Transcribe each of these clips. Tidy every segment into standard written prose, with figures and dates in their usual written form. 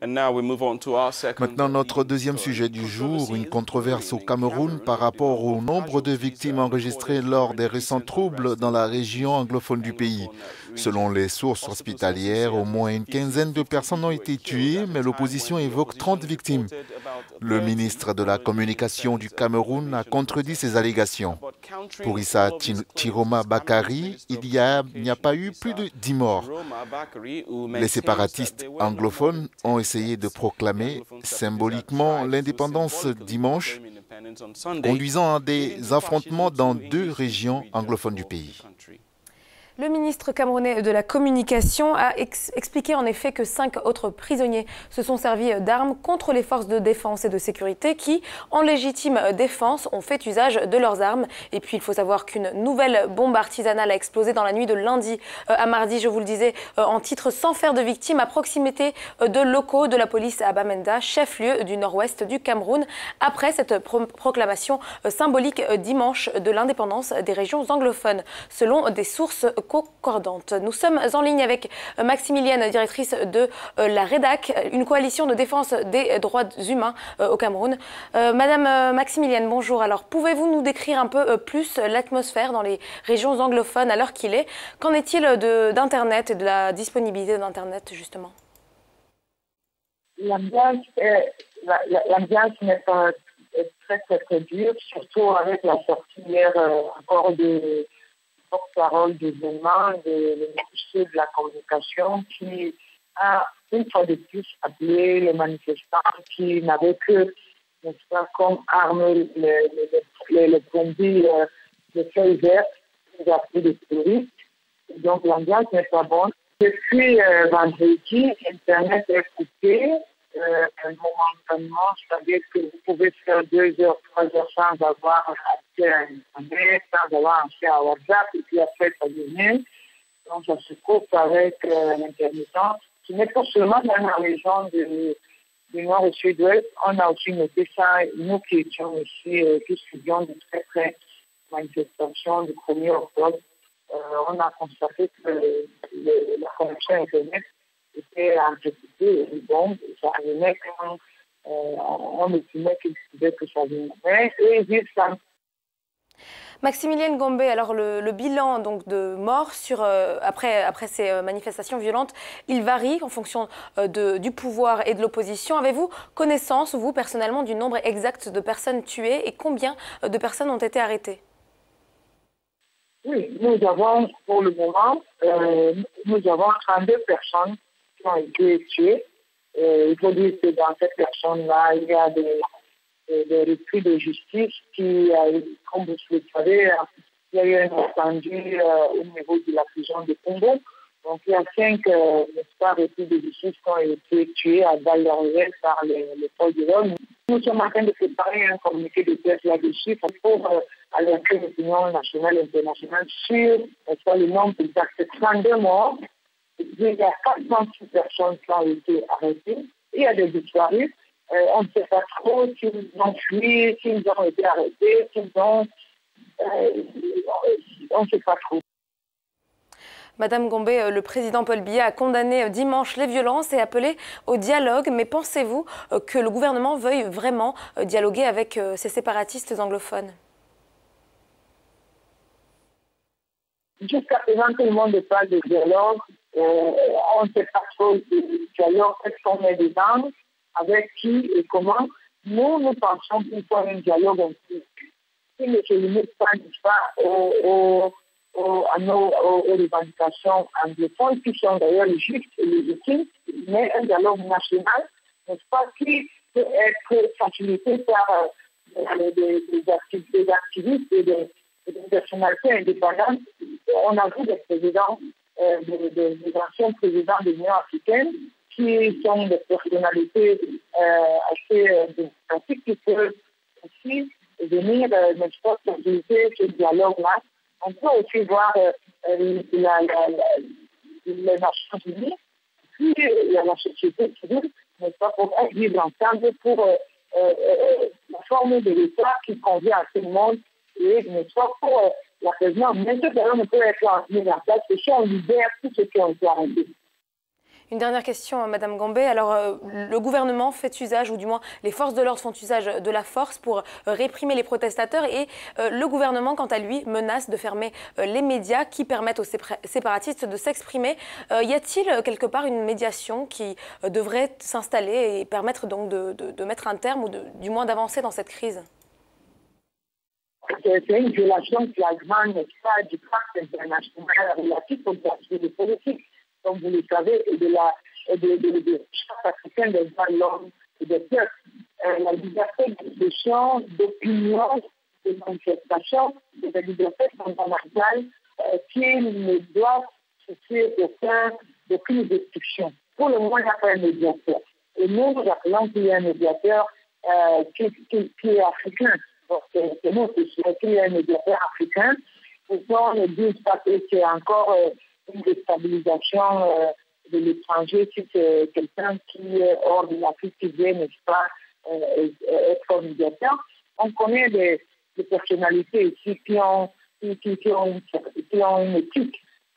Maintenant, notre deuxième sujet du jour, une controverse au Cameroun par rapport au nombre de victimes enregistrées lors des récents troubles dans la région anglophone du pays. Selon les sources hospitalières, au moins une quinzaine de personnes ont été tuées, mais l'opposition évoque 30 victimes. Le ministre de la Communication du Cameroun a contredit ces allégations. Pour Issa Chiroma Bakari, il n'y a pas eu plus de 10 morts. Les séparatistes anglophones ont essayé de proclamer symboliquement l'indépendance dimanche, conduisant à des affrontements dans deux régions anglophones du pays. Le ministre camerounais de la Communication a expliqué en effet que 5 autres prisonniers se sont servis d'armes contre les forces de défense et de sécurité qui, en légitime défense, ont fait usage de leurs armes. Et puis il faut savoir qu'une nouvelle bombe artisanale a explosé dans la nuit de lundi à mardi, je vous le disais, en titre sans faire de victimes à proximité de locaux de la police à Bamenda, chef-lieu du nord-ouest du Cameroun, après cette proclamation symbolique dimanche de l'indépendance des régions anglophones, selon des sources concordantes. Nous sommes en ligne avec Maximilienne, directrice de la REDAC, une coalition de défense des droits humains au Cameroun. Madame Maximilienne, bonjour. Alors, pouvez-vous nous décrire un peu plus l'atmosphère dans les régions anglophones à l'heure qu'il est? Qu'en est-il d'Internet et de la disponibilité d'Internet, justement? L'ambiance n'est pas très dure, surtout avec la sortie hier encore de porte-parole du gouvernement, le ministre de la Communication, qui a une fois de plus appelé les manifestants qui n'avaient que, n'est-ce pas, comme arme les bombiers de feuilles vertes, les appelés des touristes. Donc l'ambiance n'est pas bonne. Depuis vendredi, Internet est coupé momentanément, c'est-à-dire que vous pouvez faire 2 heures, 3 heures sans avoir accès à Internet, sans avoir accès à WhatsApp, et puis après ça devient. Donc ça se coupe avec l'intermittence. Ce n'est pas seulement dans la région du nord et sud-ouest, on a aussi noté ça, nous qui étions ici, qui suivions de très près manifestations du 1er octobre, on a constaté que la connexion Internet était exécutée et bon, ça venait quand on estimait qu'il disait que ça venait. Et ils ça. Maximilienne Gombe, alors le bilan donc, de morts après ces manifestations violentes, il varie en fonction du pouvoir et de l'opposition. Avez-vous connaissance, vous, personnellement, du nombre exact de personnes tuées et combien de personnes ont été arrêtées? Oui, nous avons, pour le moment, nous avons 32 personnes qui ont été tuées. Il faut dire que dans cette personne-là, il y a des repris de justice qui, comme vous le savez, il y a eu un incendie au niveau de la prison de Congo. Donc il y a 5 repris de justice qui ont été tués à balles réelles par les forces de l'ordre. Nous sommes en train de préparer un communiqué de presse là-dessus pour alerter l'opinion nationale et internationale sur le nombre exact. C'est 32 morts. Il y a 406 personnes qui ont été arrêtées. Il y a des disparus. On ne sait pas trop s'ils ont fui, s'ils ont été arrêtés, s'ils ont... on ne sait pas trop. Madame Gombe, le président Paul Biya a condamné dimanche les violences et appelé au dialogue. Mais pensez-vous que le gouvernement veuille vraiment dialoguer avec ces séparatistes anglophones? Jusqu'à présent, tout le monde parle de dialogue. On ne sait pas trop de dialogue, est-ce qu'on est dedans, avec qui et comment. Nous pensons qu'il faut un dialogue ainsi. Il ne se limite pas, à nos revendications anglophones, qui sont d'ailleurs justes et légitimes, mais un dialogue national, n'est-ce pas, qui peut être facilité par des activistes et des personnalités indépendantes. On a vu des présidents, des anciens présidents de l'Union africaine qui sont des personnalités assez démocratiques qui peuvent aussi venir, n'est-ce pas, faciliter ce dialogue-là. On peut aussi voir les Nations Unies, puis la société civile, n'est-ce pas, pour vivre ensemble pour former de l'État qui convient à tout le monde et, n'est-ce pas, pour la présidence. Mais ce dialogue ne peut être mis en place que si on libère tous ceux qui ont été arrêtés. Une dernière question, Madame Gambé. Alors, le gouvernement fait usage, ou du moins les forces de l'ordre font usage de la force pour réprimer les protestataires et le gouvernement, quant à lui, menace de fermer les médias qui permettent aux séparatistes de s'exprimer. Y a-t-il quelque part une médiation qui devrait s'installer et permettre donc de mettre un terme ou du moins d'avancer dans cette crise? C'est une violation flagrante, n'est-ce pas, du pacte international relatif aux activités politiques, comme vous le savez, et de charte africaine des droits de l'homme et des peuples. La liberté d'expression, d'opinion, de manifestation, c'est la liberté fondamentale qui ne doit souffrir d'aucune destruction. Pour le moment, il n'y a pas un médiateur. Et nous appelons qu'il y a un médiateur qui est africain. C'est nous qui souhaitons qu'il y ait un médiateur africain. Pourtant, on ne dit pas que c'est encore une déstabilisation de l'étranger si c'est quelqu'un qui est hors de l'Afrique qui vient, n'est-ce pas, être médiateur. On connaît des personnalités ici qui ont une éthique,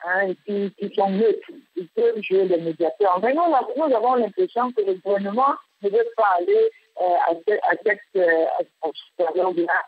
hein, qui sont neutres. Ils peuvent jouer des médiateurs. Mais nous avons l'impression que le gouvernement ne veut pas aller à cette supérieur-là